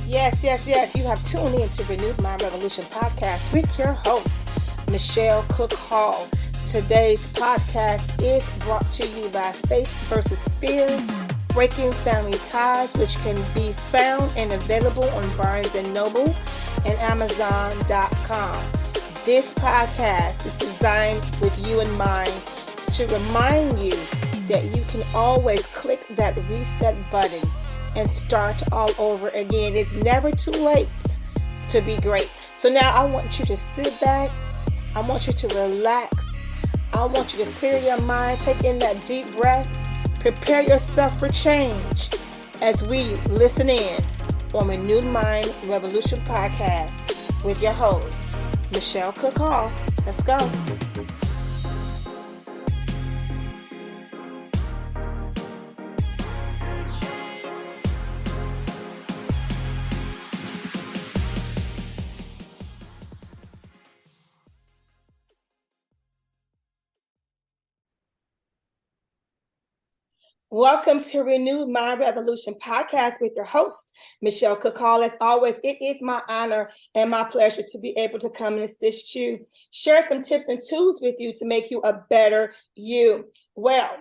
Yes, yes, yes. You have tuned in to Renewed Mind Revolution podcast with your host, Michelle Cook Hall. Today's podcast is brought to you by Faith versus Fear, Breaking Family Ties, which can be found and available on Barnes & Noble and Amazon.com. This podcast is designed with you in mind to remind you that you can always click that reset button and start all over again. It's never too late to be great. So now I want you to sit back. I want you to relax. I want you to clear your mind, take in that deep breath, prepare yourself for change as we listen in on Renewed Mind Revolution podcast with your host, Michelle Cook Hall. Let's go. Welcome to Renewed Mind Revolution podcast with your host, Michelle Cook Hall. As always, it is my honor and my pleasure to be able to come and assist you, share some tips and tools with you to make you a better you. Well,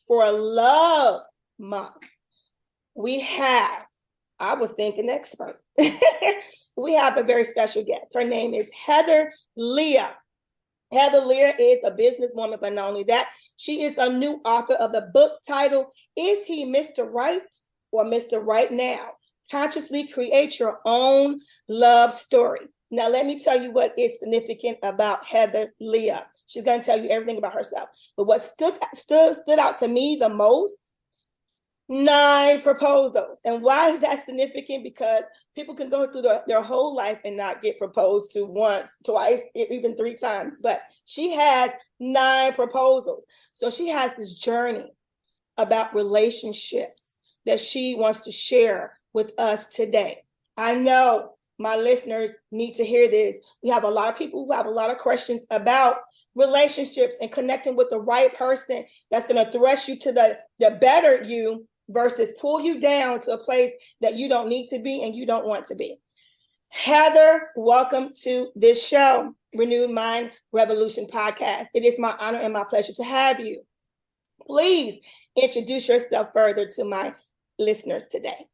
for Love Month, we have, I was thinking expert. We have a very special guest. Her name is Heather Leah. Heather Leah is a businesswoman, but not only that, she is a new author of the book titled, Is He Mr. Right or Mr. Right Now? Consciously Create Your Own Love Story. Now, let me tell you what is significant about Heather Leah. She's going to tell you everything about herself. But what stood out to me the most, 9 proposals. And why is that significant? Because people can go through their whole life and not get proposed to once, twice, even 3 times. But she has 9 proposals. So she has this journey about relationships that she wants to share with us today. I know my listeners need to hear this. We have a lot of people who have a lot of questions about relationships and connecting with the right person that's going to thrust you to the better you, versus pull you down to a place that you don't need to be and you don't want to be. Heather, welcome to this show, Renewed Mind Revolution podcast. It is my honor and my pleasure to have you. Please introduce yourself further to my listeners today.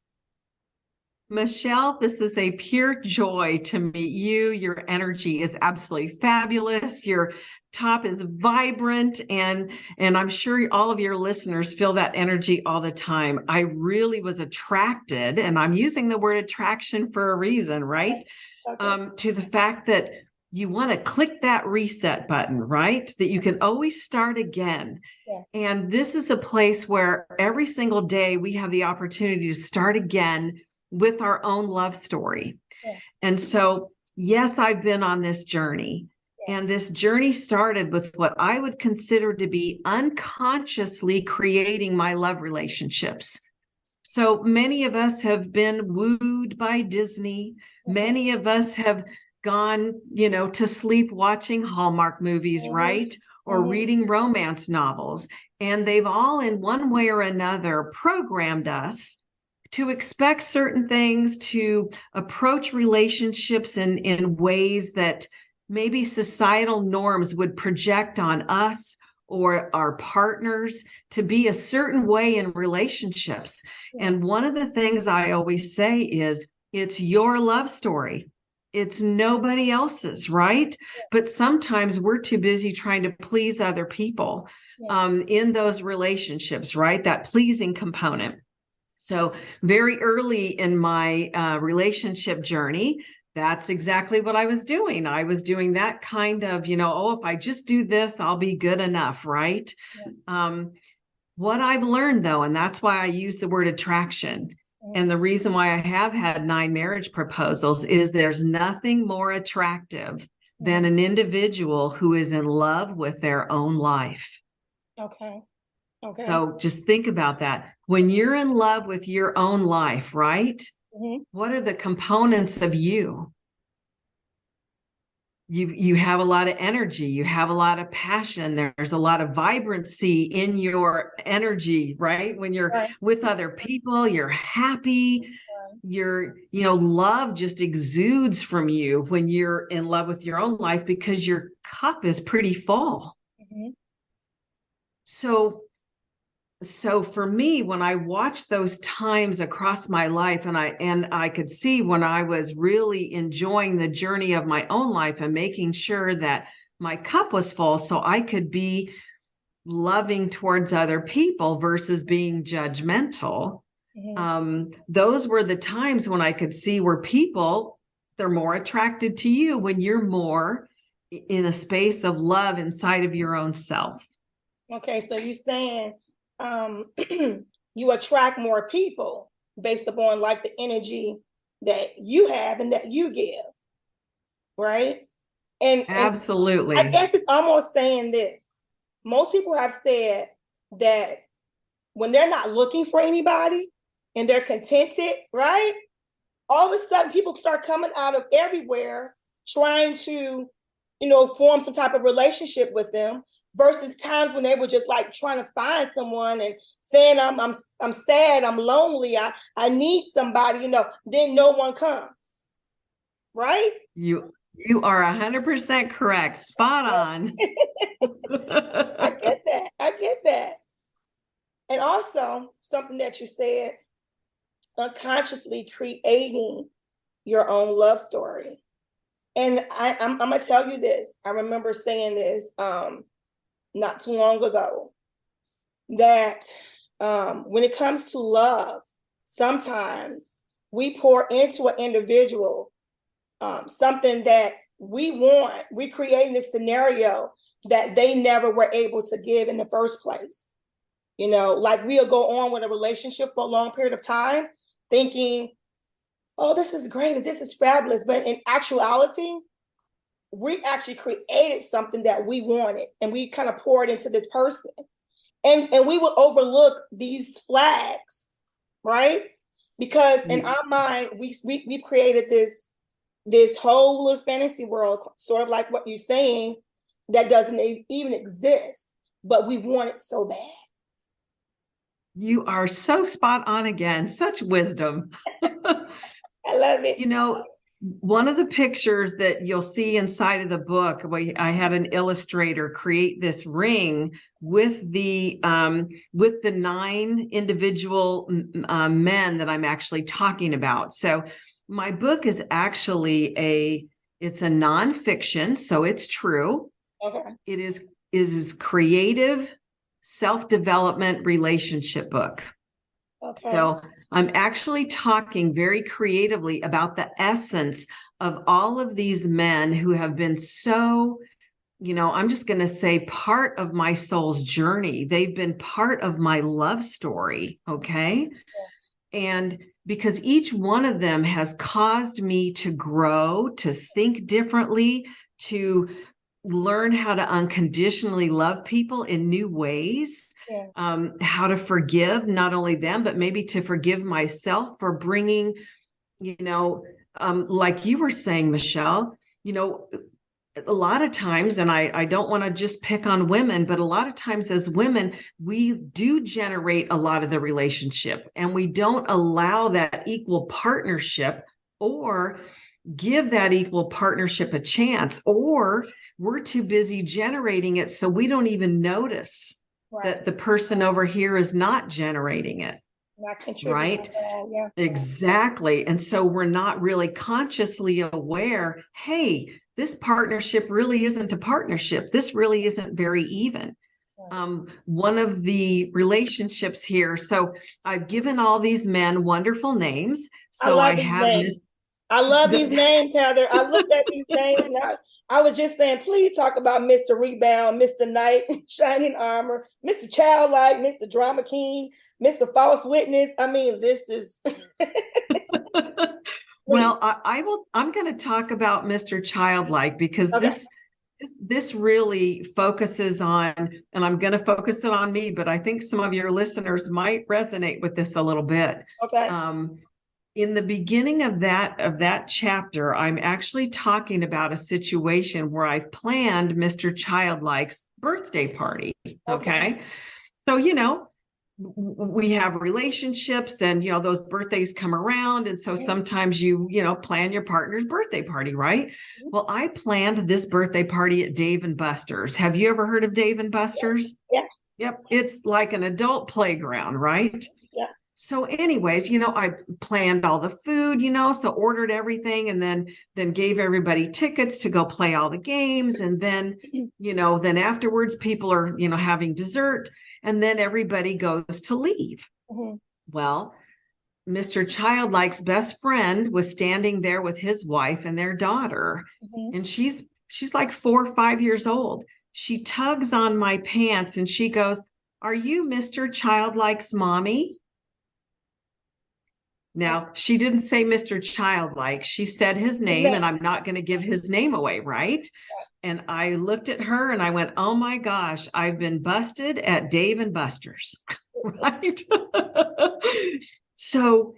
Michelle, this is a pure joy to meet you. Your energy is absolutely fabulous. Your top is vibrant, and I'm sure all of your listeners feel that energy all the time. I really was attracted, and I'm using the word attraction for a reason, right? Okay. To the fact that you want to click that reset button, right? That you can always start again. Yes. And this is a place where every single day we have the opportunity to start again with our own love story. Yes. And so, yes, I've been on this journey. Yes. And this journey started with what I would consider to be unconsciously creating my love relationships. So many of us have been wooed by Disney. Mm-hmm. Many of us have gone, to sleep watching Hallmark movies, mm-hmm. right? Or mm-hmm. reading romance novels. And they've all in one way or another programmed us to expect certain things, to approach relationships in ways that maybe societal norms would project on us or our partners to be a certain way in relationships. Yeah. And one of the things I always say is, it's your love story. It's nobody else's, right? Yeah. But sometimes we're too busy trying to please other people in those relationships, right? That pleasing component. So very early in my relationship journey, that's exactly what I was doing. I was doing that kind of, if I just do this, I'll be good enough, right? Yeah. What I've learned, though, and that's why I use the word attraction, and the reason why I have had 9 marriage proposals is there's nothing more attractive than an individual who is in love with their own life. Okay. So just think about that. When you're in love with your own life, right? Mm-hmm. What are the components of you? you have a lot of energy, you have a lot of passion, there's a lot of vibrancy in your energy, right? When you're Right. with other people, you're happy, love just exudes from you when you're in love with your own life because your cup is pretty full. Mm-hmm. So for me, when I watched those times across my life, and I could see when I was really enjoying the journey of my own life and making sure that my cup was full so I could be loving towards other people versus being judgmental. Those were the times when I could see where people, they're more attracted to you when you're more in a space of love inside of your own self. Okay, so you're saying you attract more people based upon like the energy that you have and that you give, right? And Absolutely. I guess it's almost saying this. Most people have said that when they're not looking for anybody and they're contented, right? All of a sudden people start coming out of everywhere trying to, form some type of relationship with them versus times when they were just like trying to find someone and saying, I'm sad, I'm lonely, I need somebody, then no one comes. Right? You are 100% correct. Spot on. I get that. And also something that you said, unconsciously creating your own love story. And I'm gonna tell you this. I remember saying this not too long ago, that when it comes to love, sometimes we pour into an individual something that we want. We create this scenario that they never were able to give in the first place. Like we'll go on with a relationship for a long period of time thinking, oh, this is great, this is fabulous. But in actuality, we actually created something that we wanted and we kind of poured into this person. And we will overlook these flags, right? Because in our mind, we've created this whole little fantasy world, sort of like what you're saying, that doesn't even exist, but we want it so bad. You are so spot on again. Such wisdom. I love it. One of the pictures that you'll see inside of the book, I had an illustrator create this ring with the 9 individual men that I'm actually talking about. So my book is actually it's a nonfiction, so it's true. Okay. It is creative self-development relationship book. Okay. So I'm actually talking very creatively about the essence of all of these men who have been so, I'm just going to say part of my soul's journey. They've been part of my love story. Okay. Yeah. And because each one of them has caused me to grow, to think differently, to learn how to unconditionally love people in new ways. Yeah. How to forgive not only them, but maybe to forgive myself for bringing, like you were saying, Michelle, a lot of times, and I don't want to just pick on women, but a lot of times as women, we do generate a lot of the relationship and we don't allow that equal partnership or give that equal partnership a chance, or we're too busy generating it so we don't even notice that the person over here is not generating it. Not contributing. Right? Yeah. Exactly. And so we're not really consciously aware, hey, this partnership really isn't a partnership. This really isn't very even. One of the relationships here. So I've given all these men wonderful names. So I have this. I love these names, Heather. I looked at these names and I was just saying, please talk about Mr. Rebound, Mr. Knight, Shining Armor, Mr. Childlike, Mr. Drama King, Mr. False Witness. I mean, this is. Well, I'm going to talk about Mr. Childlike because this really focuses on, and I'm going to focus it on me, but I think some of your listeners might resonate with this a little bit. Okay. in the beginning of that chapter, I'm actually talking about a situation where I've planned Mr. Childlike's birthday party. Okay. So, we have relationships and, those birthdays come around. And so sometimes you plan your partner's birthday party, right? Well, I planned this birthday party at Dave and Buster's. Have you ever heard of Dave and Buster's? Yeah. Yep. It's like an adult playground, right? Yeah. So anyways, I planned all the food, so ordered everything and then gave everybody tickets to go play all the games. And then, then afterwards people are, having dessert and then everybody goes to leave. Mm-hmm. Well, Mr. Childlike's best friend was standing there with his wife and their daughter. Mm-hmm. And she's like 4 or 5 years old. She tugs on my pants and she goes, "Are you Mr. Childlike's mommy?" Now, she didn't say Mr. Childlike. She said his name, and I'm not going to give his name away, right? And I looked at her and I went, "Oh my gosh, I've been busted at Dave and Buster's," right? So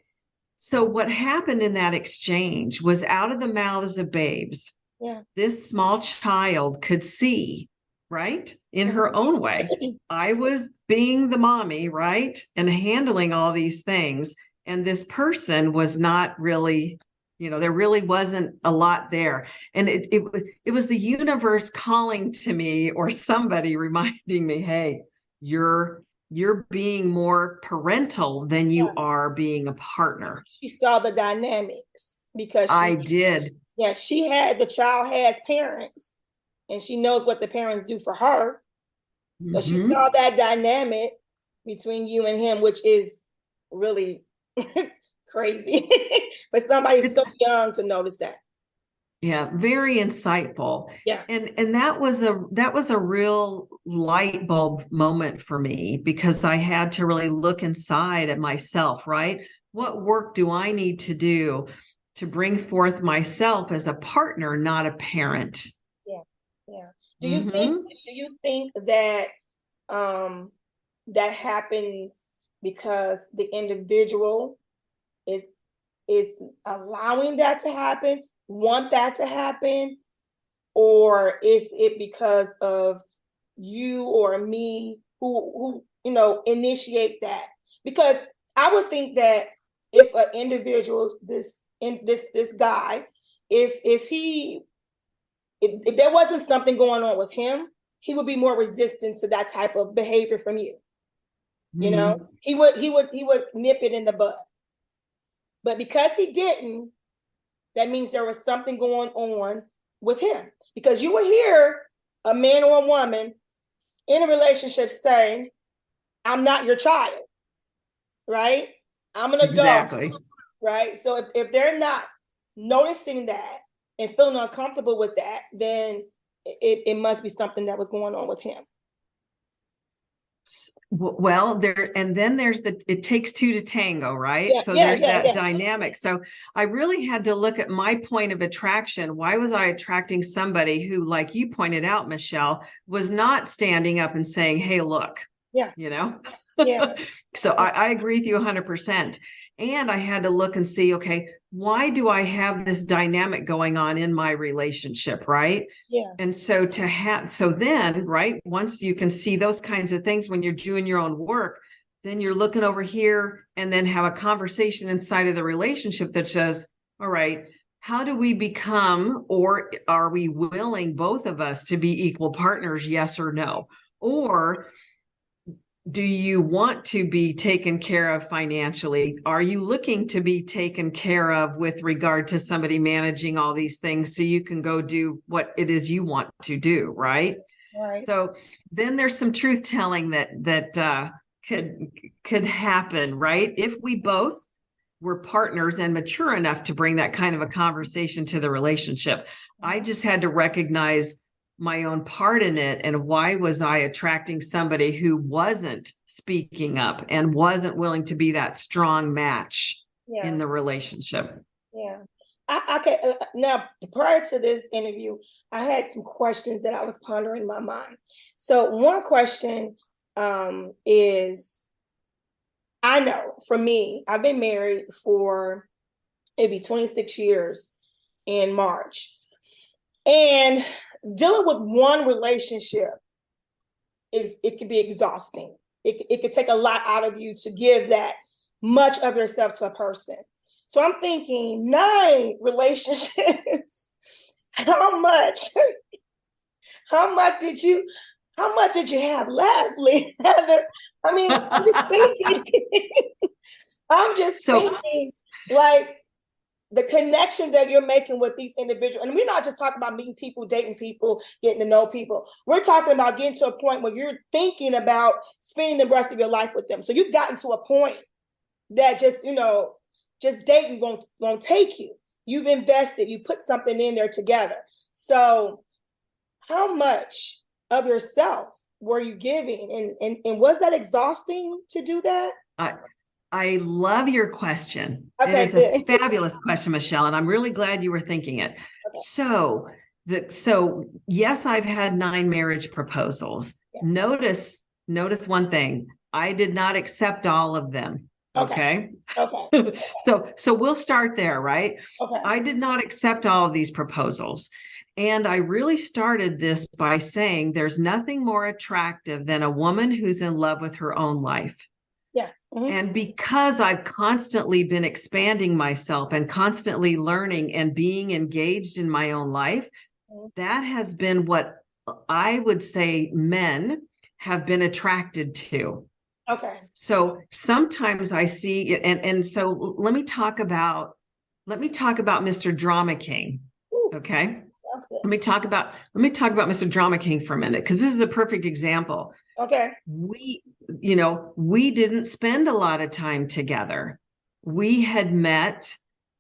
what happened in that exchange was out of the mouths of babes. Yeah. This small child could see, right? In her own way. I was being the mommy, right? And handling all these things. And this person was not really, there really wasn't a lot there. And it was the universe calling to me or somebody reminding me, hey, you're being more parental than you are being a partner. She saw the dynamics because I did. Yeah, the child has parents and she knows what the parents do for her. Mm-hmm. So she saw that dynamic between you and him, which is really crazy. But somebody's so young to notice that. Yeah, very insightful. Yeah. And that was a real light bulb moment for me because I had to really look inside at myself, right? What work do I need to do to bring forth myself as a partner, not a parent? Yeah. Yeah. Do you think that that happens because the individual is allowing that to happen, want that to happen, or is it because of you or me who initiate that? Because I would think that if an individual, this guy, if there wasn't something going on with him, he would be more resistant to that type of behavior from you. Mm-hmm. He would nip it in the bud. But because he didn't, that means there was something going on with him. Because you will hear a man or a woman in a relationship saying, "I'm not your child," right? "I'm an adult." Exactly. Right? So if they're not noticing that and feeling uncomfortable with that, then it must be something that was going on with him. Well, there's it takes two to tango, right? So there's that dynamic. So I really had to look at my point of attraction. Why was I attracting somebody who, like you pointed out, Michelle, was not standing up and saying, "Hey, look," Yeah. Yeah. So I agree with you 100%. And I had to look and see, okay, why do I have this dynamic going on in my relationship, right? Yeah. And so then, right, once you can see those kinds of things when you're doing your own work, then you're looking over here and then have a conversation inside of the relationship that says, all right, how do we become, or are we willing, both of us, to be equal partners, yes or no? Or do you want to be taken care of financially? Are you looking to be taken care of with regard to somebody managing all these things so you can go do what it is you want to do, right? Right. So then there's some truth telling that could happen, right? If we both were partners and mature enough to bring that kind of a conversation to the relationship. I just had to recognize my own part in it, and why was I attracting somebody who wasn't speaking up and wasn't willing to be that strong match in the relationship. Yeah. Okay. Now, prior to this interview, I had some questions that I was pondering in my mind. So one question is, I know for me, I've been married for It'd be 26 years in March. And dealing with one relationship it can be exhausting. It could take a lot out of you to give that much of yourself to a person. So I'm thinking 9 relationships. How much did you have left, Heather? I mean, I'm just thinking, thinking like the connection that you're making with these individuals. And we're not just talking about meeting people, dating people, getting to know people. We're talking about getting to a point where you're thinking about spending the rest of your life with them. So you've gotten to a point that just dating won't take you. You've invested, you put something in there together. So how much of yourself were you giving? And was that exhausting to do that? I love your question. Okay, it is a fabulous question, Michelle, and I'm really glad you were thinking it. Okay. So yes, I've had 9 marriage proposals. Yeah. Notice one thing. I did not accept all of them. Okay. So we'll start there, right? Okay. I did not accept all of these proposals. And I really started this by saying there's nothing more attractive than a woman who's in love with her own life. Yeah. Mm-hmm. And because I've constantly been expanding myself and constantly learning and being engaged in my own life, that has been what I would say men have been attracted to. Okay. So sometimes I see it, and so let me talk about Mr. Drama King. Ooh, okay. Sounds good. Let me talk about Mr. Drama King for a minute, because this is a perfect example. Okay. We didn't spend a lot of time together. We had met,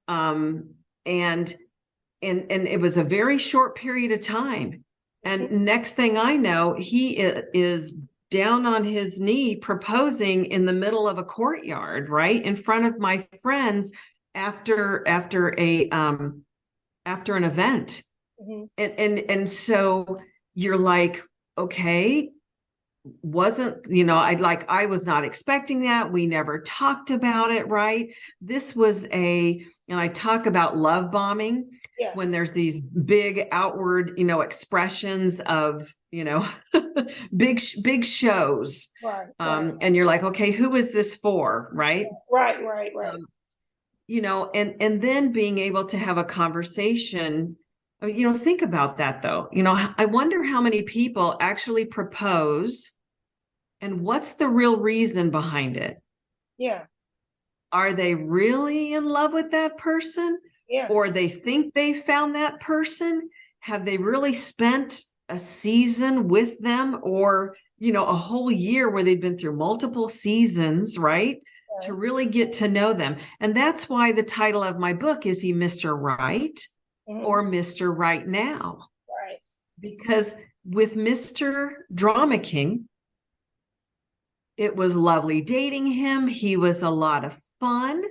and it was a very short period of time. And next thing I know, he is down on his knee proposing in the middle of a courtyard, right in front of my friends after an event. Mm-hmm. And so you're like, okay, I was not expecting that. We never talked about it, right? This was and I talk about love bombing. Yeah. When there's these big outward, expressions of, big shows. Right. And you're like, okay, who is this for? Right. Right. And then being able to have a conversation. Think about that though. I wonder how many people actually propose and what's the real reason behind it? Yeah. Are they really in love with that person? Yeah. Or they think they found that person? Have they really spent a season with them, or, a whole year where they've been through multiple seasons, right? Yeah. To really get to know them. And that's why the title of my book is He Mr. Right? Mm-hmm. Or Mr. Right Now. Right. Because with Mr. Drama King, it was lovely dating him. He was a lot of fun.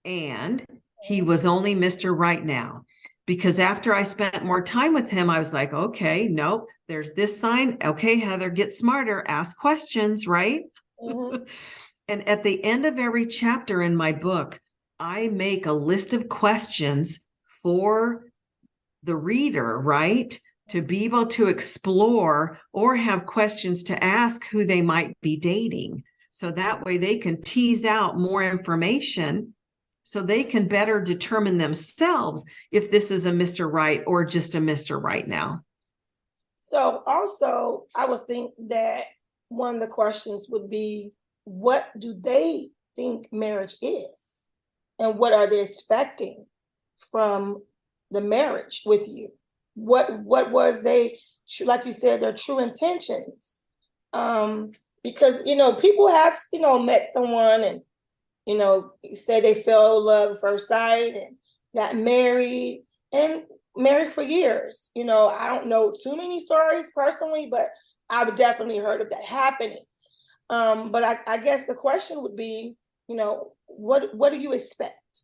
And he was only Mr. Right Now. Because after I spent more time with him, I was like, okay, nope, there's this sign. Okay, Heather, get smarter, ask questions, right? Mm-hmm. And at the end of every chapter in my book, I make a list of questions for the reader, right? To be able to explore or have questions to ask who they might be dating. So that way they can tease out more information so they can better determine themselves if this is a Mr. Right or just a Mr. Right Now. So also, I would think that one of the questions would be, what do they think marriage is? And what are they expecting from the marriage with you? What was like you said, their true intentions? Because, people have, met someone and, say they fell in love at first sight and got married for years. I don't know too many stories personally, but I've definitely heard of that happening. But I guess the question would be, what do you expect,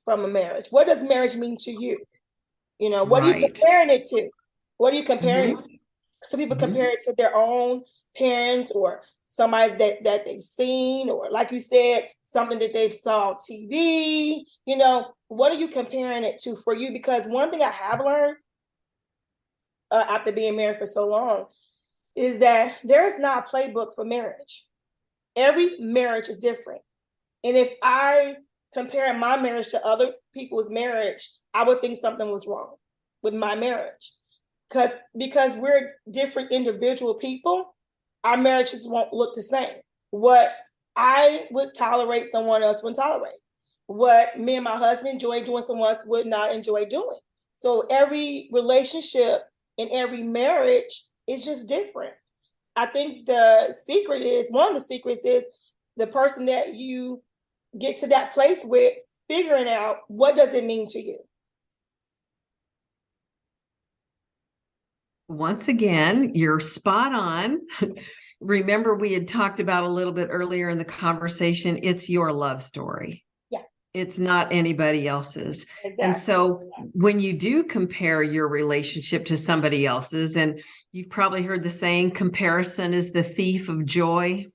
from a marriage? What does marriage mean to you? What are you comparing it to? What are you comparing it to? Some people compare it to their own parents or somebody that they've seen, or like you said, something that they've saw on TV. What are you comparing it to for you? Because one thing I have learned after being married for so long is that there is not a playbook for marriage. Every marriage is different. And if I compare my marriage to other people's marriage, I would think something was wrong with my marriage. Because we're different individual people, our marriages won't look the same. What I would tolerate, someone else wouldn't tolerate. What me and my husband enjoy doing, someone else would not enjoy doing. So every relationship and every marriage is just different. I think one of the secrets is the person that you get to that place with, figuring out what does it mean to you. Once again, you're spot on. Remember, we had talked about a little bit earlier in the conversation, it's your love story. Yeah. It's not anybody else's. Exactly. And so when you do compare your relationship to somebody else's, and you've probably heard the saying, comparison is the thief of joy.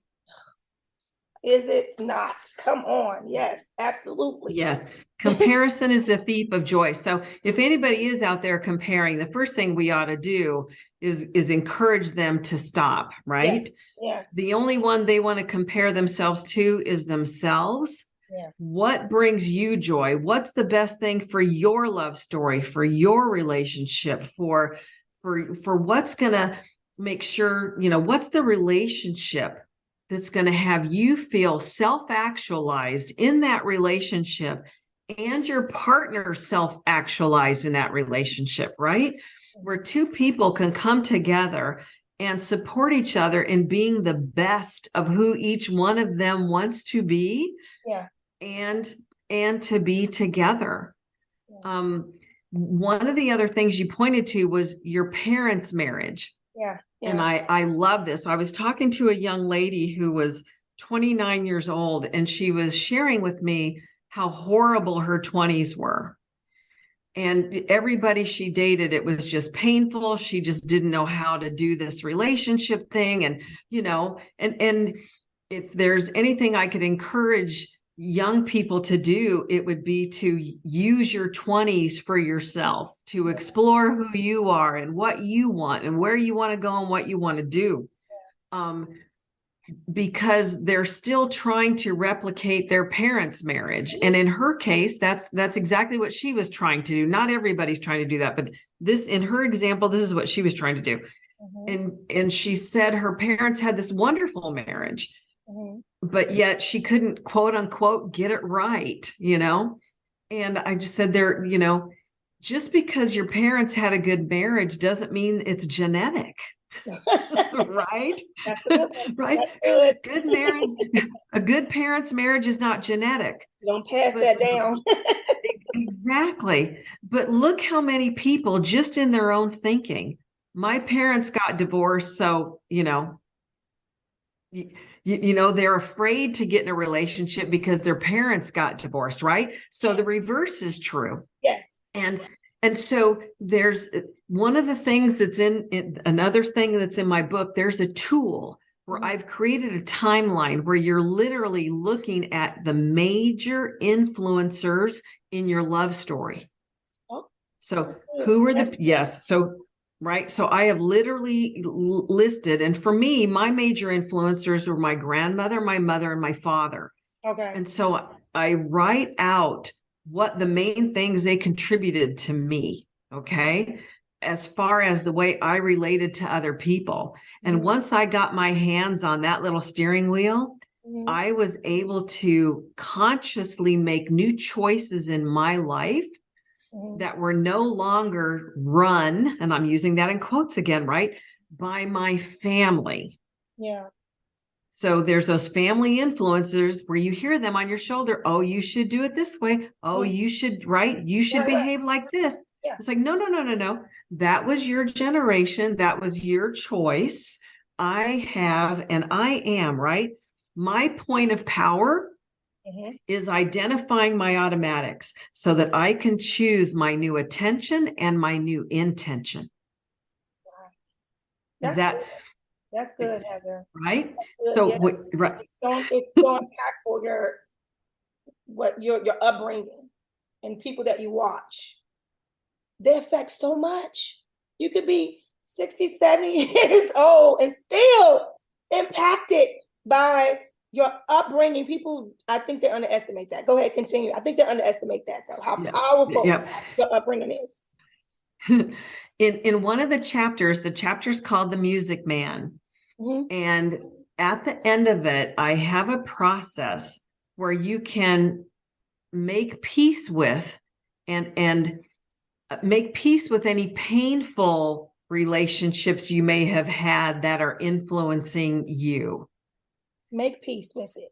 Is it not? Come on. Yes, absolutely. Yes. Comparison is the thief of joy. So if anybody is out there comparing, the first thing we ought to do is encourage them to stop, right? Yes. The only one they want to compare themselves to is themselves. Yeah. What brings you joy? What's the best thing for your love story, for your relationship, for what's going to make sure, what's the relationship that's going to have you feel self-actualized in that relationship and your partner self-actualized in that relationship, right? Where two people can come together and support each other in being the best of who each one of them wants to be. Yeah. And to be together. Yeah. One of the other things you pointed to was your parents' marriage. Yeah. Yeah. And I love this. I was talking to a young lady who was 29 years old, and she was sharing with me how horrible her 20s were. And everybody she dated, it was just painful. She just didn't know how to do this relationship thing. And, and if there's anything I could encourage young people to do, it would be to use your 20s for yourself, to explore who you are and what you want and where you want to go and what you want to do. Because they're still trying to replicate their parents' marriage. And in her case, that's exactly what she was trying to do. Not everybody's trying to do that, but in her example, this is what she was trying to do. Mm-hmm. And she said her parents had this wonderful marriage. Mm-hmm. But yet she couldn't, quote unquote, get it right, And I just said just because your parents had a good marriage doesn't mean it's genetic. Right? Right? Good marriage, a good parent's marriage is not genetic. Don't pass that down. Exactly. But look how many people just in their own thinking, my parents got divorced, so, they're afraid to get in a relationship because their parents got divorced, right? So the reverse is true. Yes. And so there's one of the things that's another thing that's in my book, there's a tool where I've created a timeline where you're literally looking at the major influencers in your love story. Oh. So who are right. So I have literally listed, and for me, my major influencers were my grandmother, my mother, and my father. Okay. And so I write out what the main things they contributed to me. Okay. As far as the way I related to other people. And once I got my hands on that little steering wheel, I was able to consciously make new choices in my life that were no longer run, and I'm using that in quotes again, right, by my family. Yeah. So there's those family influencers where you hear them on your shoulder. Oh, you should do it this way. Oh, you should, right? You should behave like this. Yeah. It's like, no. That was your generation. That was your choice. I have, and I am, right? My point of power is identifying my automatics so that I can choose my new attention and my new intention. Wow. That's good, Heather. Right? That's good. Yeah. Right. It's so impactful your upbringing and people that you watch. They affect so much. You could be 60, 70 years old and still impacted by your upbringing. People, I think they underestimate that. Go ahead, continue. I think they underestimate that, though, how powerful your upbringing is. In one of the chapter's called The Music Man. Mm-hmm. And at the end of it, I have a process where you can make peace with and make peace with any painful relationships you may have had that are influencing you. Make peace with it.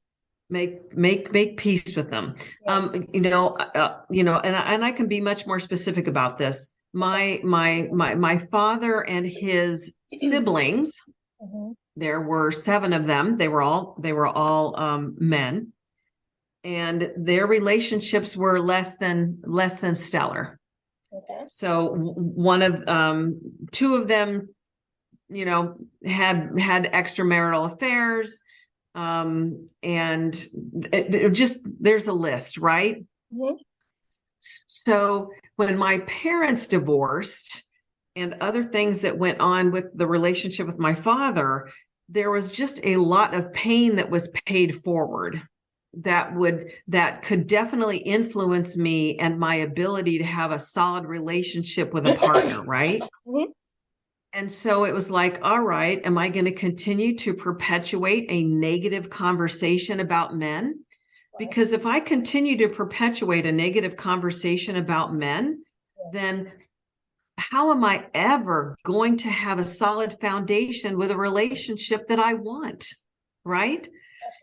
Make peace with them. Yeah. And I can be much more specific about this. My father and his siblings, mm-hmm. There were 7 of them. They were all men, and their relationships were less than stellar. Okay. So one of 2 of them, had extramarital affairs, and it just, there's a list, right? Mm-hmm. So when my parents divorced and other things that went on with the relationship with my father, there was just a lot of pain that was paid forward that could definitely influence me and my ability to have a solid relationship with a partner, right? Mm-hmm. And so it was like, all right, am I going to continue to perpetuate a negative conversation about men? Because if I continue to perpetuate a negative conversation about men, then how am I ever going to have a solid foundation with a relationship that I want? Right?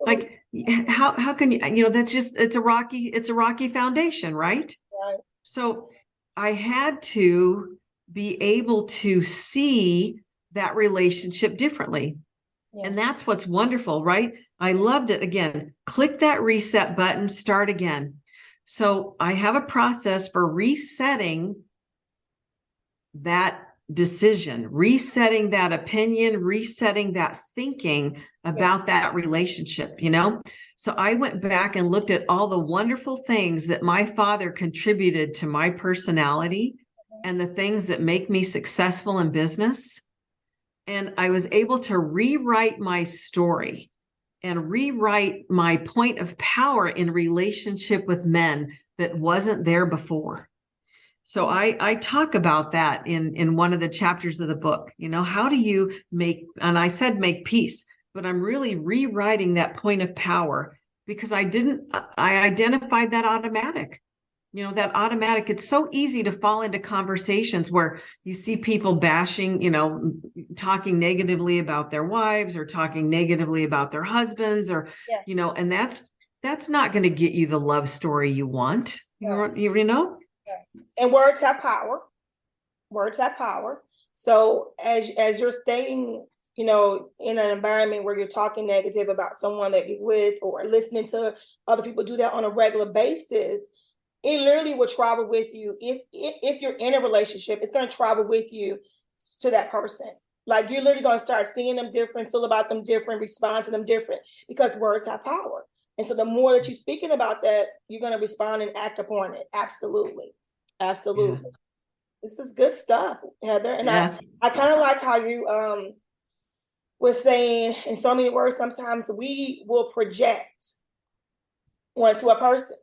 Absolutely. Like how can you, that's just, it's a rocky foundation, right? Right. So I had to be able to see that relationship differently. Yeah. And that's what's wonderful, right? I loved it. Again, click that reset button, start again. So I have a process for resetting that decision, resetting that opinion, resetting that thinking about that relationship, So I went back and looked at all the wonderful things that my father contributed to my personality and the things that make me successful in business. And I was able to rewrite my story and rewrite my point of power in relationship with men that wasn't there before. So I talk about that in one of the chapters of the book. How do you make, and I said make peace, but I'm really rewriting that point of power because I identified that automatic. It's so easy to fall into conversations where you see people bashing, talking negatively about their wives or talking negatively about their husbands or, and that's not going to get you the love story you want, And words have power. Words have power. So as you're stating, in an environment where you're talking negative about someone that you're with or listening to other people do that on a regular basis, it literally will travel with you. If you're in a relationship, it's going to travel with you to that person. Like you're literally going to start seeing them different, feel about them different, respond to them different because words have power. And so the more that you're speaking about that, you're going to respond and act upon it. Absolutely. Absolutely. Yeah. This is good stuff, Heather. And I kind of like how you was saying in so many words, sometimes we will project onto a person,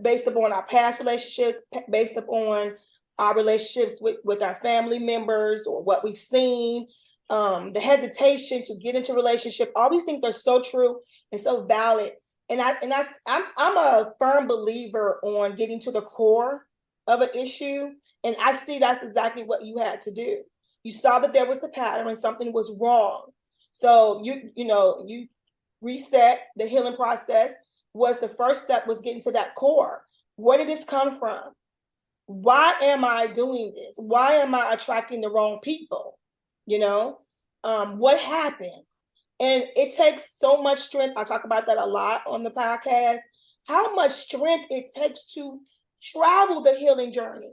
based upon our past relationships, based upon our relationships with our family members or what we've seen, the hesitation to get into a relationship. All these things are so true and so valid. And I'm a firm believer on getting to the core of an issue. And I see that's exactly what you had to do. You saw that there was a pattern and something was wrong. So you reset. The healing process was the first step, was getting to that core. Where did this come from? Why am I doing this? Why am I attracting the wrong people? What happened? And it takes so much strength. I talk about that a lot on the podcast, how much strength it takes to travel the healing journey.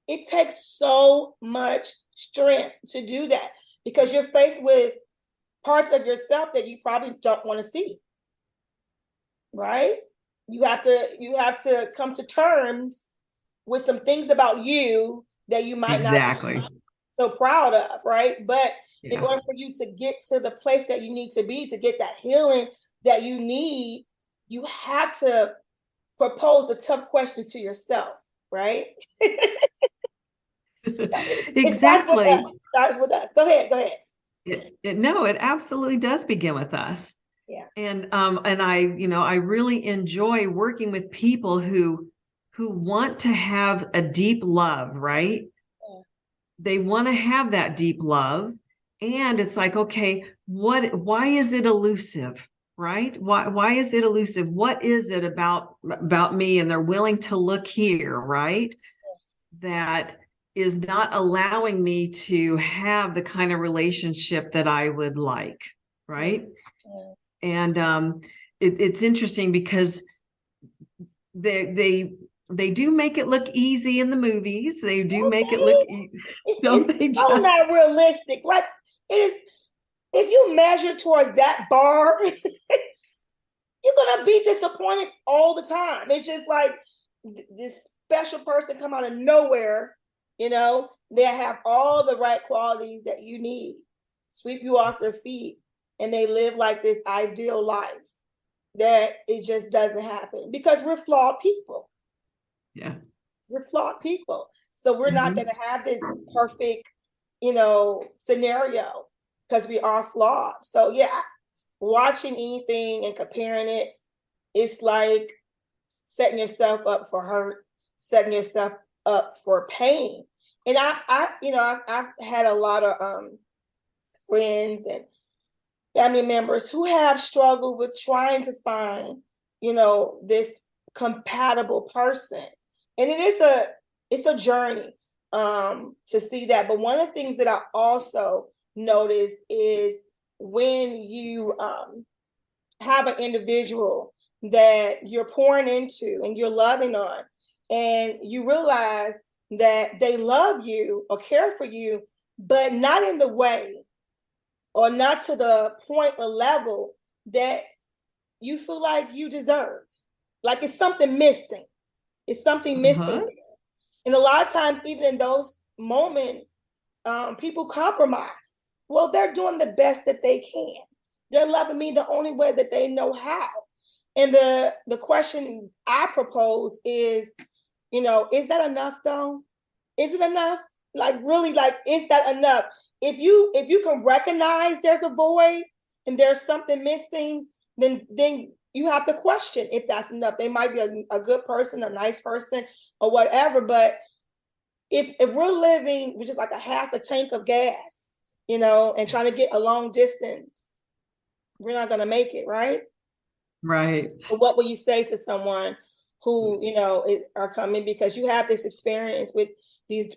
It takes so much strength to do that because you're faced with parts of yourself that you probably don't want to see. Right? You have to come to terms with some things about you that you might not be so proud of, right? But in order for you to get to the place that you need to be, to get that healing that you need, you have to propose the tough questions to yourself, right? Exactly. It starts with us. Go ahead. No, it absolutely does begin with us. Yeah. And I really enjoy working with people who want to have a deep love, right? Yeah. They want to have that deep love. And it's like, okay, why is it elusive? Right? Why is it elusive? What is it about me? And they're willing to look here, right? That is not allowing me to have the kind of relationship that I would like, right? Yeah. And it's interesting because they do make it look easy in the movies. They do make it look easy. It's so not realistic. Like, it is, if you measure towards that bar, you're gonna be disappointed all the time. It's just like this special person come out of nowhere, they have all the right qualities that you need, sweep you off your feet, and they live like this ideal life that it just doesn't happen because we're flawed people. Yeah. We're flawed people. So we're not going to have this perfect, scenario because we are flawed. So yeah, watching anything and comparing it, it's like setting yourself up for hurt, setting yourself up for pain. And I've had a lot of friends and family members who have struggled with trying to find, this compatible person. And it's a journey to see that. But one of the things that I also notice is when you have an individual that you're pouring into and you're loving on, and you realize that they love you or care for you, but not in the way or not to the point or level that you feel like you deserve. Like it's something missing. It's something missing. And a lot of times, even in those moments, people compromise. Well, they're doing the best that they can. They're loving me the only way that they know how. And the question I propose is, is that enough though? Is it enough? Like really, like, is that enough? If you can recognize there's a void and there's something missing, then you have to question if that's enough. They might be a good person, a nice person, or whatever. But if we're living with just like a half a tank of gas, and trying to get a long distance, we're not going to make it, right? Right. But what will you say to someone who, are coming because you have this experience with these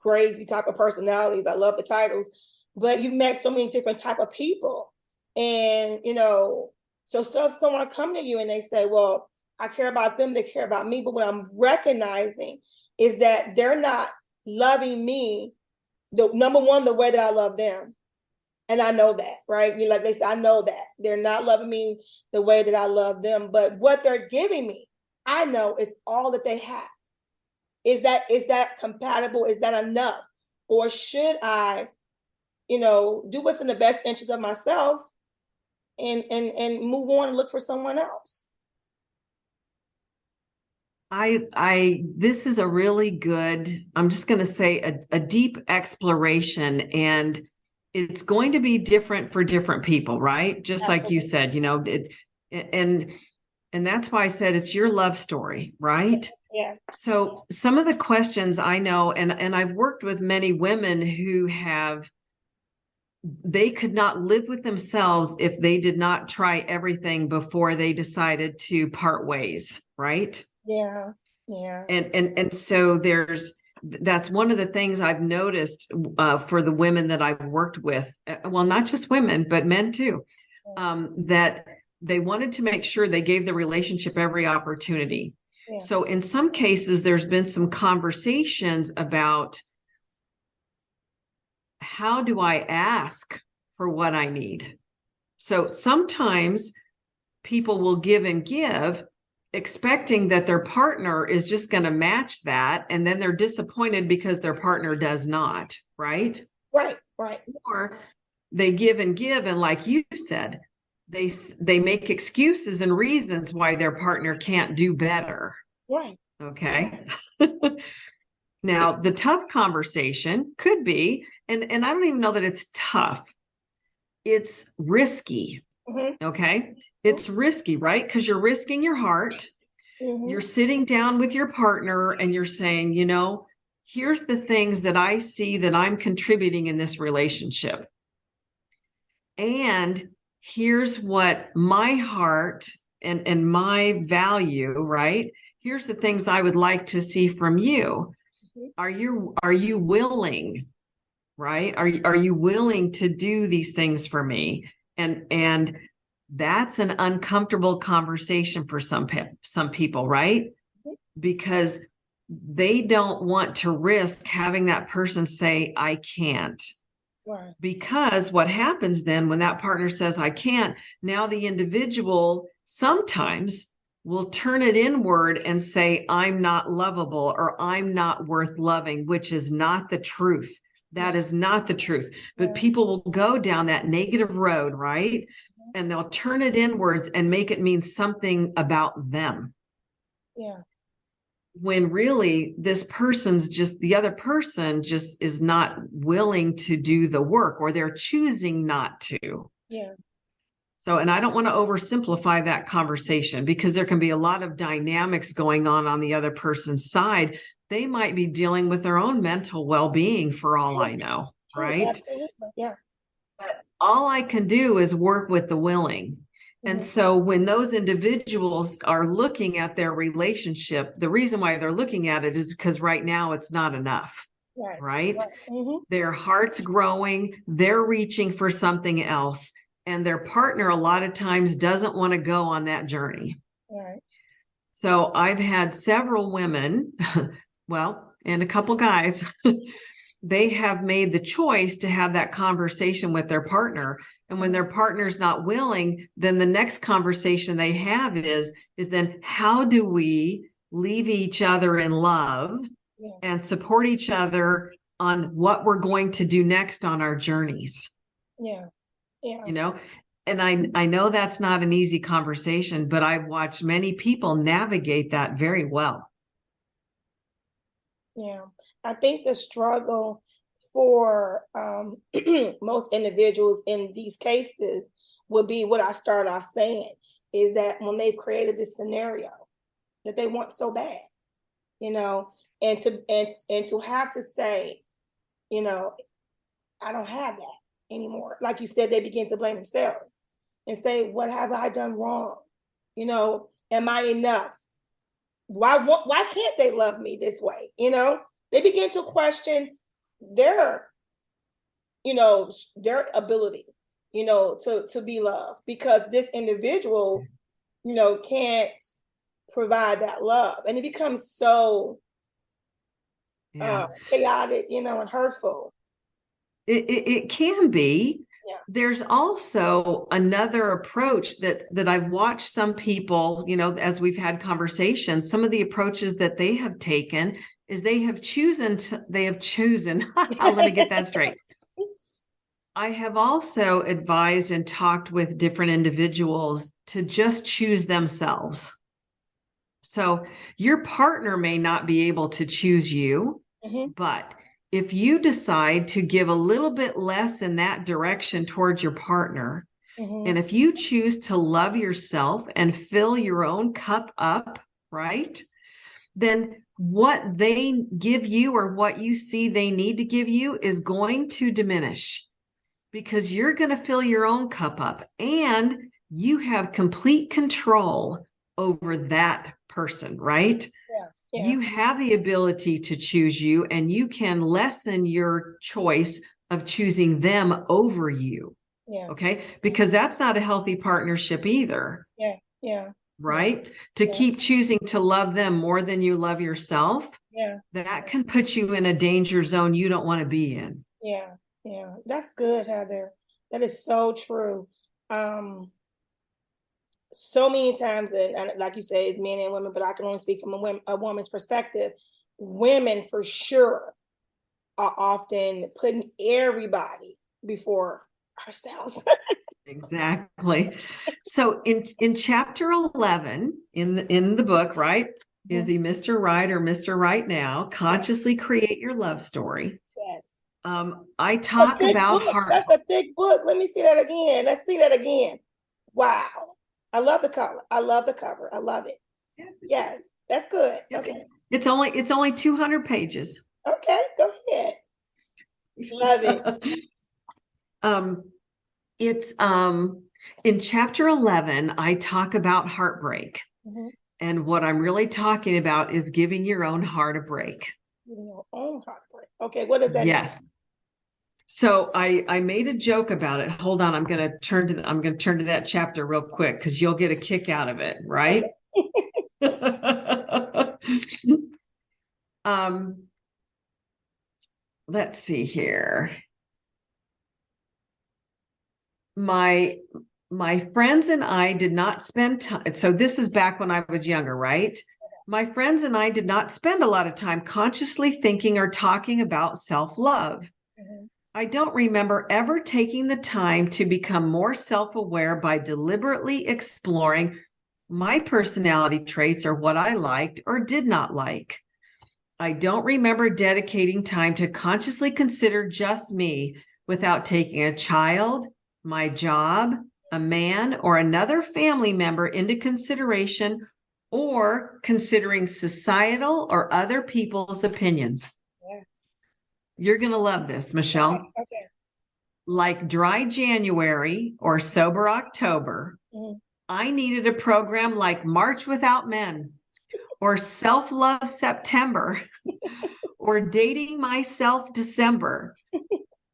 crazy type of personalities? I love the titles, but you've met so many different type of people. And, so someone come to you and they say, well, I care about them, they care about me. But what I'm recognizing is that they're not loving me, number one, the way that I love them. And I know that, right? Like they say, I know that they're not loving me the way that I love them. But what they're giving me, I know is all that they have. Is that compatible? Is that enough? Or should I, do what's in the best interest of myself and move on and look for someone else? This is a really good, I'm just going to say a deep exploration, and it's going to be different for different people, right? Just Absolutely. Like you said, and that's why I said it's your love story, right? Yeah. So some of the questions I know, and I've worked with many women who they could not live with themselves if they did not try everything before they decided to part ways, right? Yeah. Yeah. And so that's one of the things I've noticed for the women that I've worked with. Well, not just women, but men too, that they wanted to make sure they gave the relationship every opportunity. Yeah. So in some cases, there's been some conversations about how do I ask for what I need? So sometimes people will give and give, expecting that their partner is just going to match that. And then they're disappointed because their partner does not, right? Right, right. Or they give and give. And like you said, they make excuses and reasons why their partner can't do better. Right. Okay. Now, the tough conversation could be, and I don't even know that it's tough. It's risky. Mm-hmm. Okay. It's risky, right? Because you're risking your heart. Mm-hmm. You're sitting down with your partner and you're saying, here's the things that I see that I'm contributing in this relationship. And here's what my heart and my value, right? Here's the things I would like to see from you. Are you willing, right? Are you willing to do these things for me? And that's an uncomfortable conversation for some people, right? Because they don't want to risk having that person say, I can't. Right. Because what happens then when that partner says, I can't, now the individual sometimes will turn it inward and say, I'm not lovable or I'm not worth loving, which is not the truth. That is not the truth. But people will go down that negative road, right? And they'll turn it inwards and make it mean something about them. Yeah. When really the other person just is not willing to do the work, or they're choosing not to. Yeah. So, and I don't want to oversimplify that conversation because there can be a lot of dynamics going on the other person's side. They might be dealing with their own mental well-being for all I know, right? Absolutely. Yeah. But all I can do is work with the willing. And so when those individuals are looking at their relationship, the reason why they're looking at it is because right now it's not enough, right? Mm-hmm. Their heart's growing, they're reaching for something else, and their partner a lot of times doesn't want to go on that journey. Right. So I've had several women, and a couple guys, they have made the choice to have that conversation with their partner. And when their partner's not willing, then the next conversation they have is then how do we leave each other in love and support each other on what we're going to do next on our journeys? Yeah. Yeah. And I know that's not an easy conversation, but I've watched many people navigate that very well. Yeah. I think the struggle for most individuals in these cases would be what I started off saying, is that when they've created this scenario that they want so bad, and to have to say, I don't have that anymore. Like you said, they begin to blame themselves and say, what have I done wrong? Am I enough? Why can't they love me this way? They begin to question their ability, to be loved, because this individual, can't provide that love. And it becomes so chaotic, and hurtful. It can be. Yeah. There's also another approach that I've watched some people, as we've had conversations, some of the approaches that they have taken is they have chosen, let me get that straight. I have also advised and talked with different individuals to just choose themselves. So your partner may not be able to choose you, but if you decide to give a little bit less in that direction towards your partner, and if you choose to love yourself and fill your own cup up, right, then what they give you or what you see they need to give you is going to diminish, because you're going to fill your own cup up and you have complete control over that person, right? Yeah. You have the ability to choose you, and you can lessen your choice of choosing them over you. Yeah. Okay. Because that's not a healthy partnership either. Yeah. Yeah. Right. To keep choosing to love them more than you love yourself. Yeah. That can put you in a danger zone you don't want to be in. Yeah. Yeah, that's good, Heather. That is so true. So many times, and like you say, it's men and women, but I can only speak from a woman's perspective. Women, for sure, are often putting everybody before ourselves. Exactly. So in chapter 11 in the book, right? Is he Mr. Right or Mr. Right now? Consciously create your love story. Yes. I talk about heart. That's a big book. Let me see that again. Let's see that again. Wow. I love the color. I love the cover. I love it. Yes, that's good. Okay. It's only 200 pages. Okay, go ahead. Love it. It's in chapter 11, I talk about heartbreak. Mm-hmm. And what I'm really talking about is giving your own heart a break. Giving your own heartbreak. Okay, what does that mean? Yes. So I made a joke about it. Hold on, I'm going to turn to that chapter real quick because you'll get a kick out of it, right? Okay. Let's see here. My friends and I did not spend time. So this is back when I was younger, right? My friends and I did not spend a lot of time consciously thinking or talking about self-love. Mm-hmm. I don't remember ever taking the time to become more self-aware by deliberately exploring my personality traits or what I liked or did not like. I don't remember dedicating time to consciously consider just me without taking a child, my job, a man, or another family member into consideration or considering societal or other people's opinions. Yes. You're going to love this, Michelle. Okay. Like dry January or sober October, I needed a program like March Without Men or Self-Love September or Dating Myself December.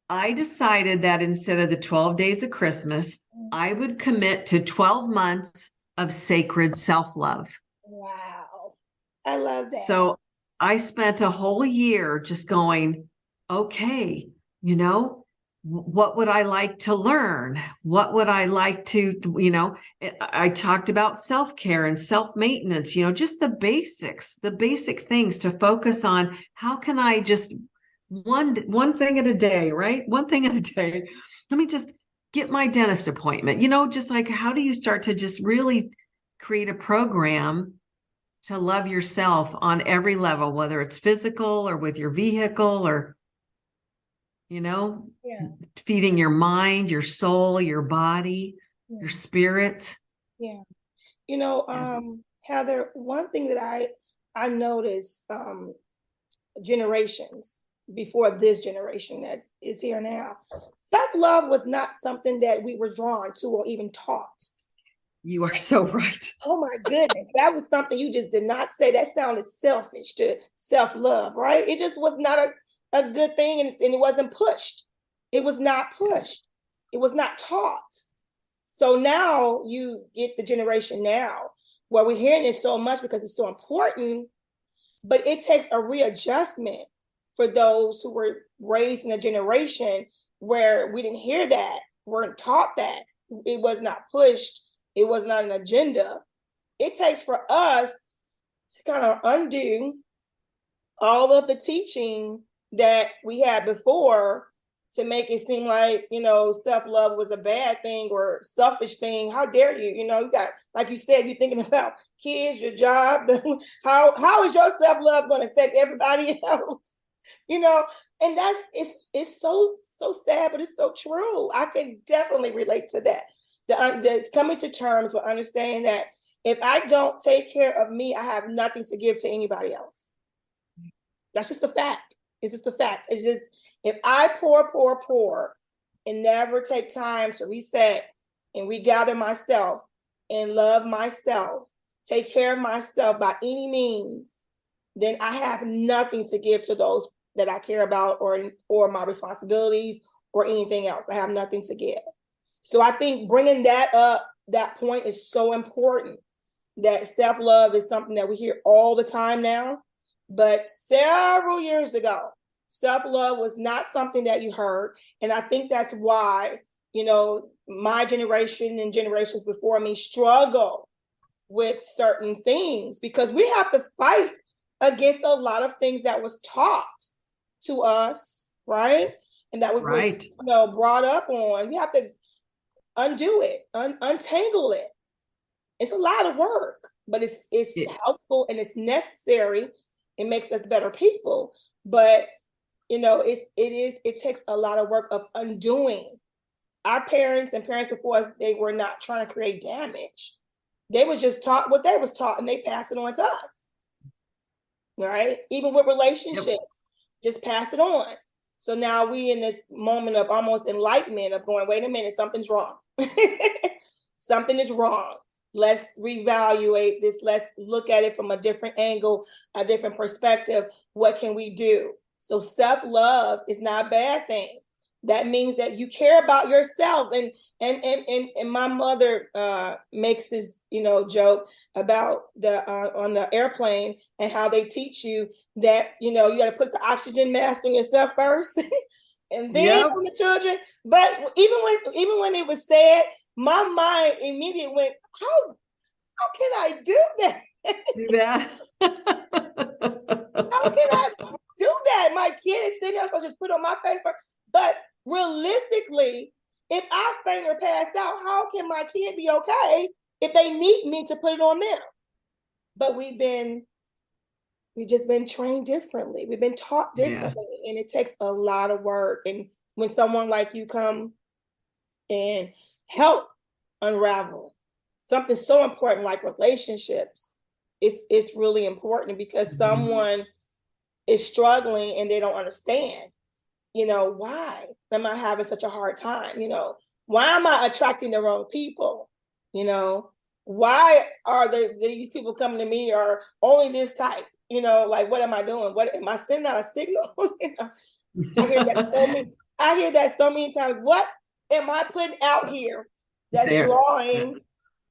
I decided that instead of the 12 days of Christmas, I would commit to 12 months of sacred self-love. Wow. I love that. So I spent a whole year just going, okay, what would I like to learn? What would I like to, I talked about self-care and self-maintenance, just the basic things to focus on. How can I just one thing at a day, right? One thing at a day. Let me just get my dentist appointment, just like how do you start to just really create a program to love yourself on every level, whether it's physical or with your vehicle or feeding your mind, your soul, your body, your spirit. Yeah. Heather, one thing that I noticed generations before this generation that is here now, self-love was not something that we were drawn to or even taught. You are so right. Oh my goodness. That was something you just did not say. That sounded selfish to self-love, right? It just was not a good thing, and it wasn't pushed. It was not pushed. It was not taught. So now you get the generation now where we're hearing this so much because it's so important, but it takes a readjustment for those who were raised in a generation where we didn't hear that, weren't taught that. It was not pushed. It was not an agenda. It takes for us to kind of undo all of the teaching that we had before to make it seem like, self-love was a bad thing or selfish thing. How dare you? You got, like you said, you're thinking about kids, your job. How is your self-love going to affect everybody else? And it's so sad, but it's so true. I can definitely relate to that. The coming to terms with understanding that if I don't take care of me, I have nothing to give to anybody else. That's just a fact. It's just a fact. It's just, if I pour and never take time to reset and regather myself and love myself, take care of myself by any means, then I have nothing to give to those that I care about or my responsibilities or anything else. I have nothing to give. So I think bringing that up, that point is so important, that self-love is something that we hear all the time now. But several years ago, Self-love was not something that you heard. And I think that's why, my generation and generations before me struggle with certain things, because we have to fight against a lot of things that was taught to us, right? And that was right. brought up on. We have to undo it, untangle it. It's a lot of work, but it's helpful and it's necessary. It makes us better people. But it takes a lot of work of undoing. Our parents and parents before us, they were not trying to create damage. They was just taught what they was taught, and they pass it on to us. Right? Even with relationships, just pass it on. So now we in this moment of almost enlightenment of going, wait a minute, something's wrong. Something is wrong. Let's reevaluate this. Let's look at it from a different angle, a different perspective. What can we do? So self-love is not a bad thing. That means that you care about yourself. And my mother makes this, joke about on the airplane and how they teach you that, you got to put the oxygen mask on yourself first and then on the children. But even when it was said, my mind immediately went, how can I do that? Do that? How can I do that? My kid is sitting there, I'm supposed to just put on my face first. But realistically, if I faint or pass out, how can my kid be okay if they need me to put it on them? But we've just been trained differently. We've been taught differently, and it takes a lot of work. And when someone like you come and help unravel something so important like relationships, it's really important, because someone is struggling and they don't understand. Why am I having such a hard time? Why am I attracting the wrong people? Why are these people coming to me are only this type? Like, what am I doing? What am I sending out a signal? I hear that so many times. What am I putting out here that's drawing,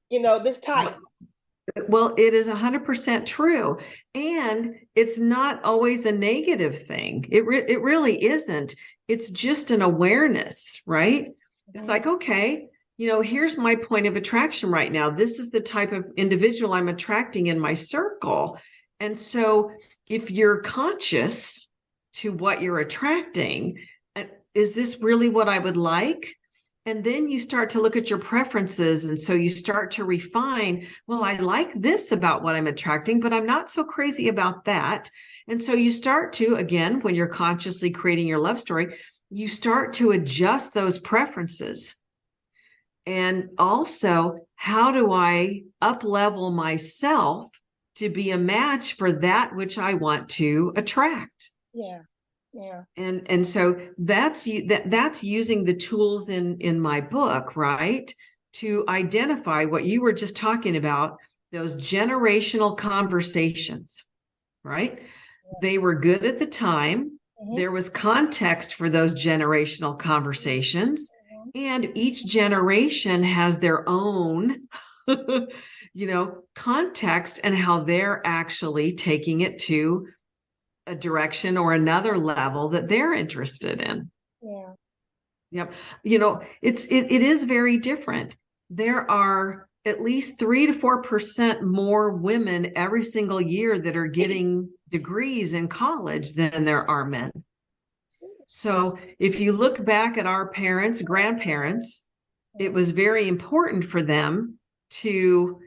this type? Well, it is 100% true. And it's not always a negative thing. It really isn't. It's just an awareness, right? It's like, okay, here's my point of attraction right now. This is the type of individual I'm attracting in my circle. And so if you're conscious to what you're attracting, is this really what I would like? And then you start to look at your preferences. And so you start to refine, well, I like this about what I'm attracting, but I'm not so crazy about that. And so you start to, again, when you're consciously creating your love story, you start to adjust those preferences. And also, how do I up-level myself to be a match for that which I want to attract? Yeah. Yeah. And so that's using the tools in my book, right? To identify what you were just talking about, those generational conversations, right? Yeah. They were good at the time. There was context for those generational conversations. And each generation has their own, context and how they're actually taking it to a direction or another level that they're interested in. Yeah. Yep. It is very different. There are at least 3 to 4% more women every single year that are getting degrees in college than there are men. So if you look back at our parents, grandparents, it was very important for them to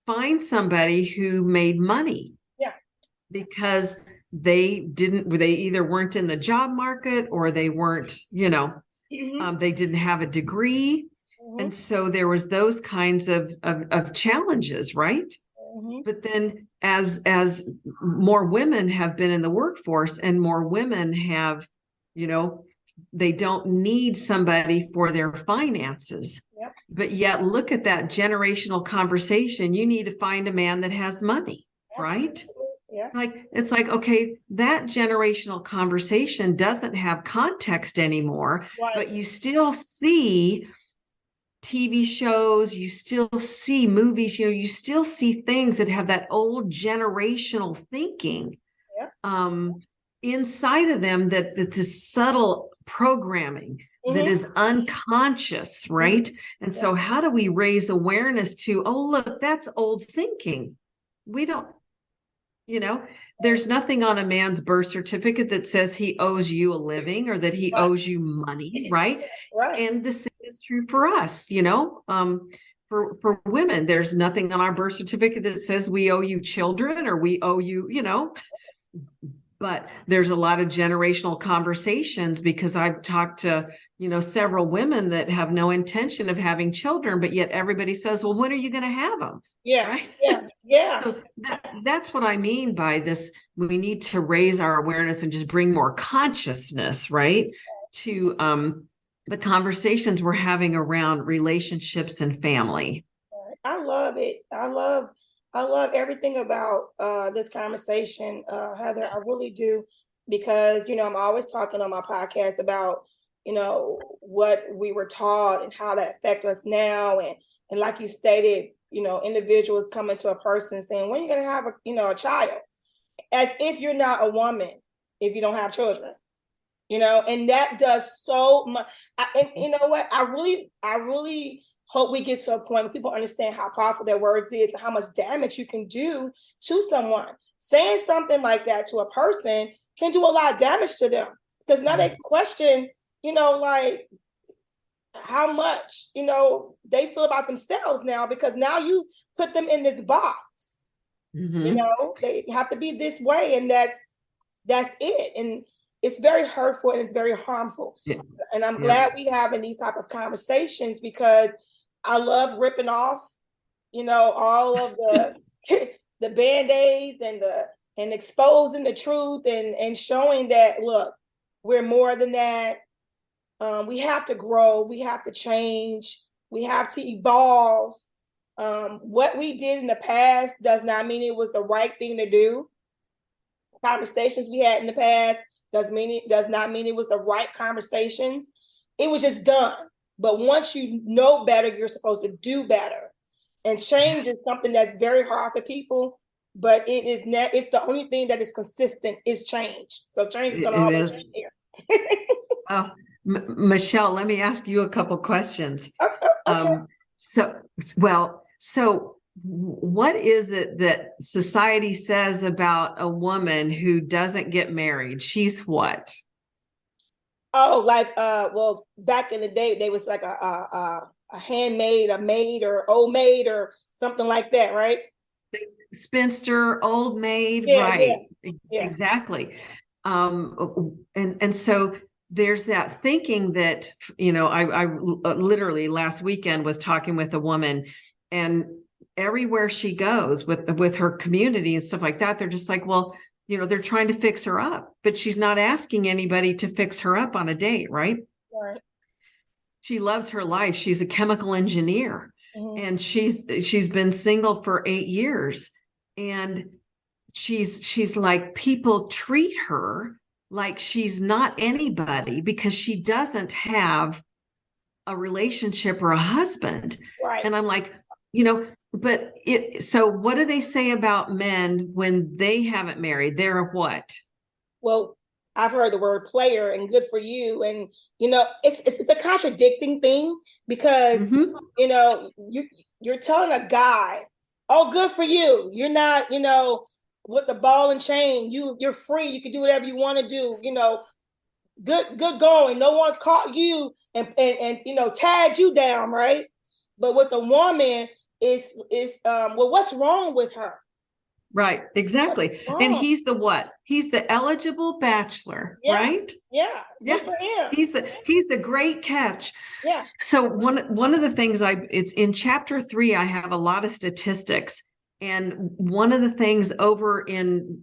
find somebody who made money. Yeah. Because they either weren't in the job market or they weren't, they didn't have a degree. And so there was those kinds of challenges, right? But then as more women have been in the workforce and more women have, they don't need somebody for their finances. Yep. But yet look at that generational conversation. You need to find a man that has money, right? Yes. It's like, okay, that generational conversation doesn't have context anymore, right. But you still see TV shows, you still see movies, you still see things that have that old generational thinking. Yeah. inside of them that this subtle programming that is unconscious, right? And so how do we raise awareness to, oh, look, that's old thinking. We don't, there's nothing on a man's birth certificate that says he owes you a living or that he owes you money, right? And the same is true for us, for women, there's nothing on our birth certificate that says we owe you children or we owe you, but there's a lot of generational conversations because I've talked to, several women that have no intention of having children, but yet everybody says, well, when are you going to have them? Yeah. Right? Yeah. So that's what I mean by this. We need to raise our awareness and just bring more consciousness, right, to the conversations we're having around relationships and family. I love it. I love everything about this conversation, Heather. I really do, because I'm always talking on my podcast about what we were taught and how that affects us now, and like you stated, individuals coming to a person saying, "When are you going to have a child?" As if you're not a woman if you don't have children, and that does so much. And you know what? I really hope we get to a point where people understand how powerful their words is and how much damage you can do to someone. Saying something like that to a person can do a lot of damage to them, because now they question, like how much, they feel about themselves now, because now you put them in this box. They have to be this way, and that's it. And it's very hurtful and it's very harmful. Yeah. And I'm glad we having these type of conversations, because I love ripping off, all of the the band-aids and exposing the truth and showing that, look, we're more than that. We have to grow, we have to change, we have to evolve. What we did in the past does not mean it was the right thing to do. Conversations we had in the past does not mean it was the right conversations. It was just done. But once you know better, you're supposed to do better. And change is something that's very hard for people, but it's the only thing that is consistent is change. So change is going to always be here. Oh, Michelle, let me ask you a couple questions. Okay. So what is it that society says about a woman who doesn't get married? She's what? Oh, like well, back in the day, they was like a handmaid, a maid, or old maid, or something like that, right? Spinster, old maid, right? Yeah. Exactly. And so there's that thinking that, I literally last weekend was talking with a woman, and everywhere she goes with her community and stuff like that, they're just like, well, they're trying to fix her up, but she's not asking anybody to fix her up on a date, right? Right. She loves her life. She's a chemical engineer, and she's been single for 8 years, and she's like, people treat her like she's not anybody because she doesn't have a relationship or a husband. Right. And I'm like, but so what do they say about men when they haven't married? They're what? Well, I've heard the word player and good for you. And, it's a contradicting thing, because, you're telling a guy, oh, good for you. You're not, with the ball and chain, you're free. You can do whatever you want to do, good going. No one caught you and tagged you down, right? But with a woman, it's well, what's wrong with her? Right, exactly. And he's the what? He's the eligible bachelor, right? Yeah, good for him. He's the great catch. Yeah. So one of the things it's in chapter 3, I have a lot of statistics. And one of the things over in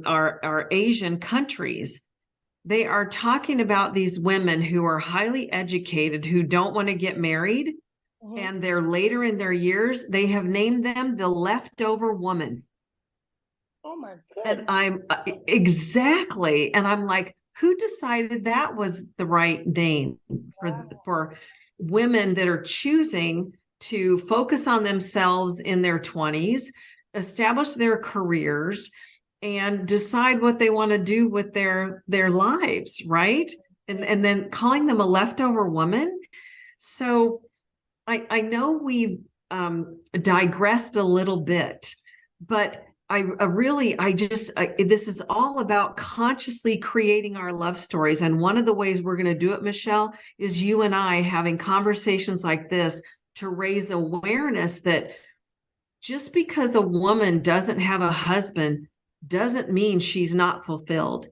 our Asian countries, they are talking about these women who are highly educated, who don't want to get married, and they're later in their years. They have named them the leftover woman. Oh my goodness. And I'm exactly. And I'm like, who decided that was the right name for women that are choosing to focus on themselves in their 20s, establish their careers, and decide what they want to do with their lives, right? And then calling them a leftover woman. So I know we've digressed a little bit, but this is all about consciously creating our love stories. And one of the ways we're going to do it, Michelle, is you and I having conversations like this to raise awareness that just because a woman doesn't have a husband doesn't mean she's not fulfilled,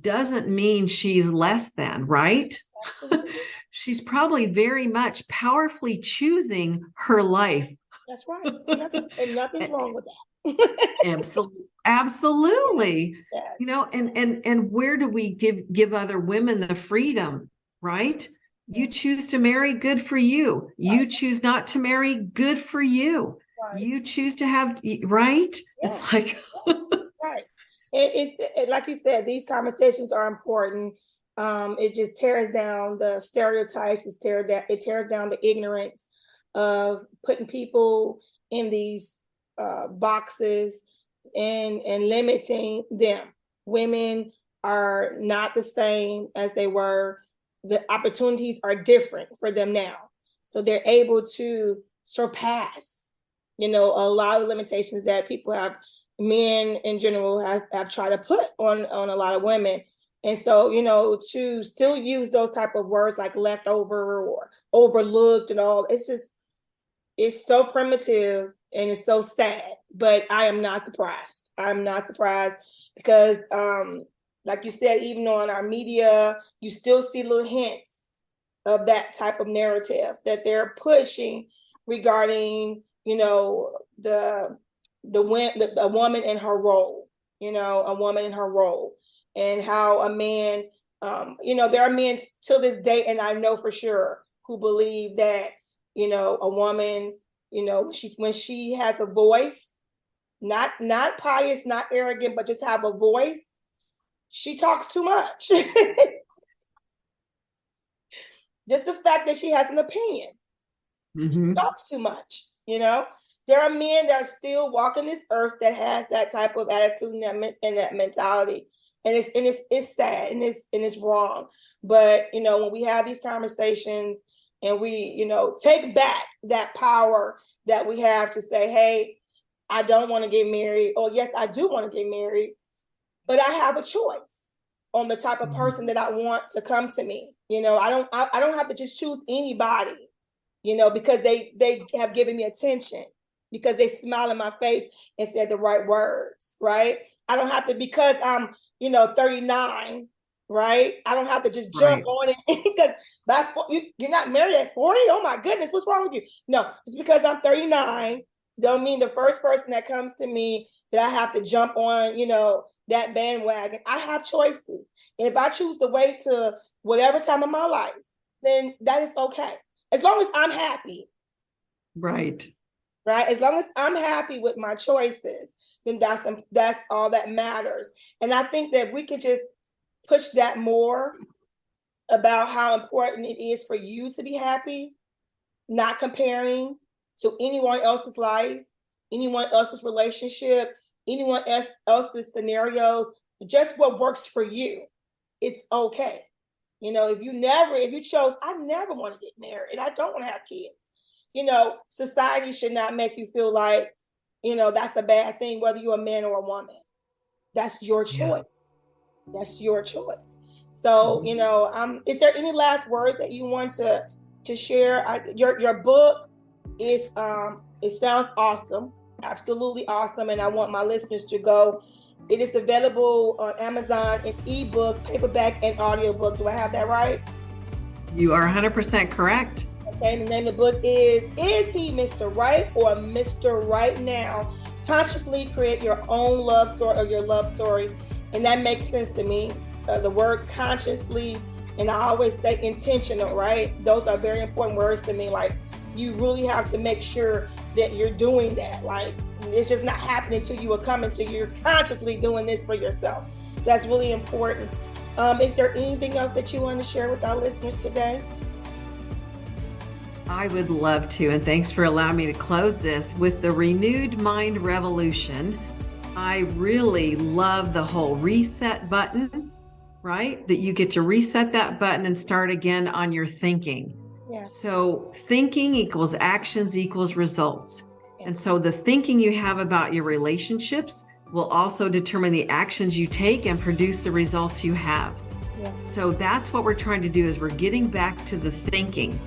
doesn't mean she's less than, right? She's probably very much powerfully choosing her life. That's right. Nothing's wrong with that. Absolutely. Yes. You know, and where do we give other women the freedom, right? You choose to marry, good for you. You choose not to marry, good for you. Right. You choose to have, right? Yeah. It's like right. It's like you said, these conversations are important. It just tears down the stereotypes. It tears down the ignorance of putting people in these boxes and limiting them. Women are not the same as they were. The opportunities are different for them now. So they're able to surpass, a lot of limitations that people have, men in general have tried to put on a lot of women. And so, to still use those type of words like leftover or overlooked and all, it's so primitive and it's so sad, but I am not surprised. I'm not surprised because, like you said, even on our media, you still see little hints of that type of narrative that they're pushing regarding, the woman in her role, a woman in her role, and how a man, there are men till this day, and I know for sure, who believe that, a woman, when she has a voice, not pious, not arrogant, but just have a voice, she talks too much. Just the fact that she has an opinion, she talks too much. There are men that are still walking this earth that has that type of attitude and that mentality, and it's sad and it's wrong. But when we have these conversations and we take back that power that we have to say, hey, I don't want to get married, or yes, I do want to get married, but I have a choice on the type of person that I want to come to me. I don't have to just choose anybody, because they have given me attention, because they smile in my face and said the right words, right? I don't have to, because I'm, 39, right? I don't have to just jump on it because you're not married at 40. Oh my goodness, what's wrong with you? No, just because I'm 39 don't mean the first person that comes to me that I have to jump on, that bandwagon. I have choices. And if I choose to wait to whatever time of my life, then that is okay. As long as I'm happy. Right. Right. As long as I'm happy with my choices, then that's all that matters. And I think that we could just push that more about how important it is for you to be happy, not comparing to anyone else's life, anyone else's relationship, anyone else's scenarios, just what works for you. It's okay. If you chose, I never want to get married, I don't want to have kids. Society should not make you feel like, that's a bad thing, whether you're a man or a woman. That's your choice. Yeah. That's your choice. So, is there any last words that you want to share? Your book is, it sounds awesome, absolutely awesome. And I want my listeners to go. It is available on Amazon in ebook, paperback, and audiobook. Do I have that right? You are 100% correct. Okay, the name of the book is He Mr. Right or Mr. Right Now? Consciously create your own love story or your love story. And that makes sense to me. The word consciously, and I always say intentional, right? Those are very important words to me. Like, you really have to make sure that you're doing that. Like, it's just not happening to you or coming to you. You're consciously doing this for yourself. So that's really important. Is there anything else that you want to share with our listeners today? I would love to, and thanks for allowing me to close this with the renewed mind revolution. I really love the whole reset button, right? That you get to reset that button and start again on your thinking. Yeah. So thinking equals actions equals results. Yeah. And so the thinking you have about your relationships will also determine the actions you take and produce the results you have. Yeah. So that's what we're trying to do, is we're getting back to the thinking.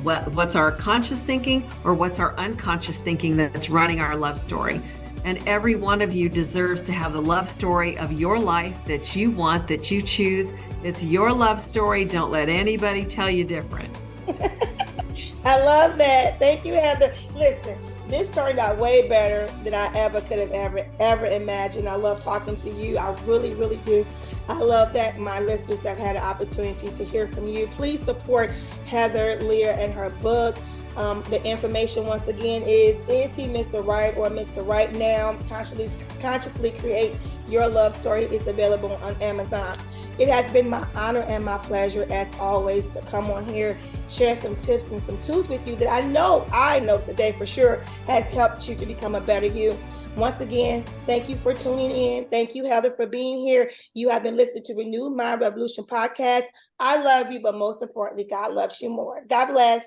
Yeah. What's our conscious thinking, or what's our unconscious thinking that's running our love story? And every one of you deserves to have the love story of your life that you want, that you choose. It's your love story. Don't let anybody tell you different. I love that. Thank you, Heather. Listen, this turned out way better than I could have ever imagined. I love talking to you. I really, really do. I love that my listeners have had an opportunity to hear from you. Please support Heather Leah and her book. The information, once again, is he Mr. Right or Mr. Right Now? Consciously Create Your Love Story is available on Amazon. It has been my honor and my pleasure, as always, to come on here, share some tips and some tools with you that I know today for sure has helped you to become a better you. Once again, thank you for tuning in. Thank you, Heather, for being here. You have been listening to Renew Mind Revolution podcast. I love you, but most importantly, God loves you more. God bless.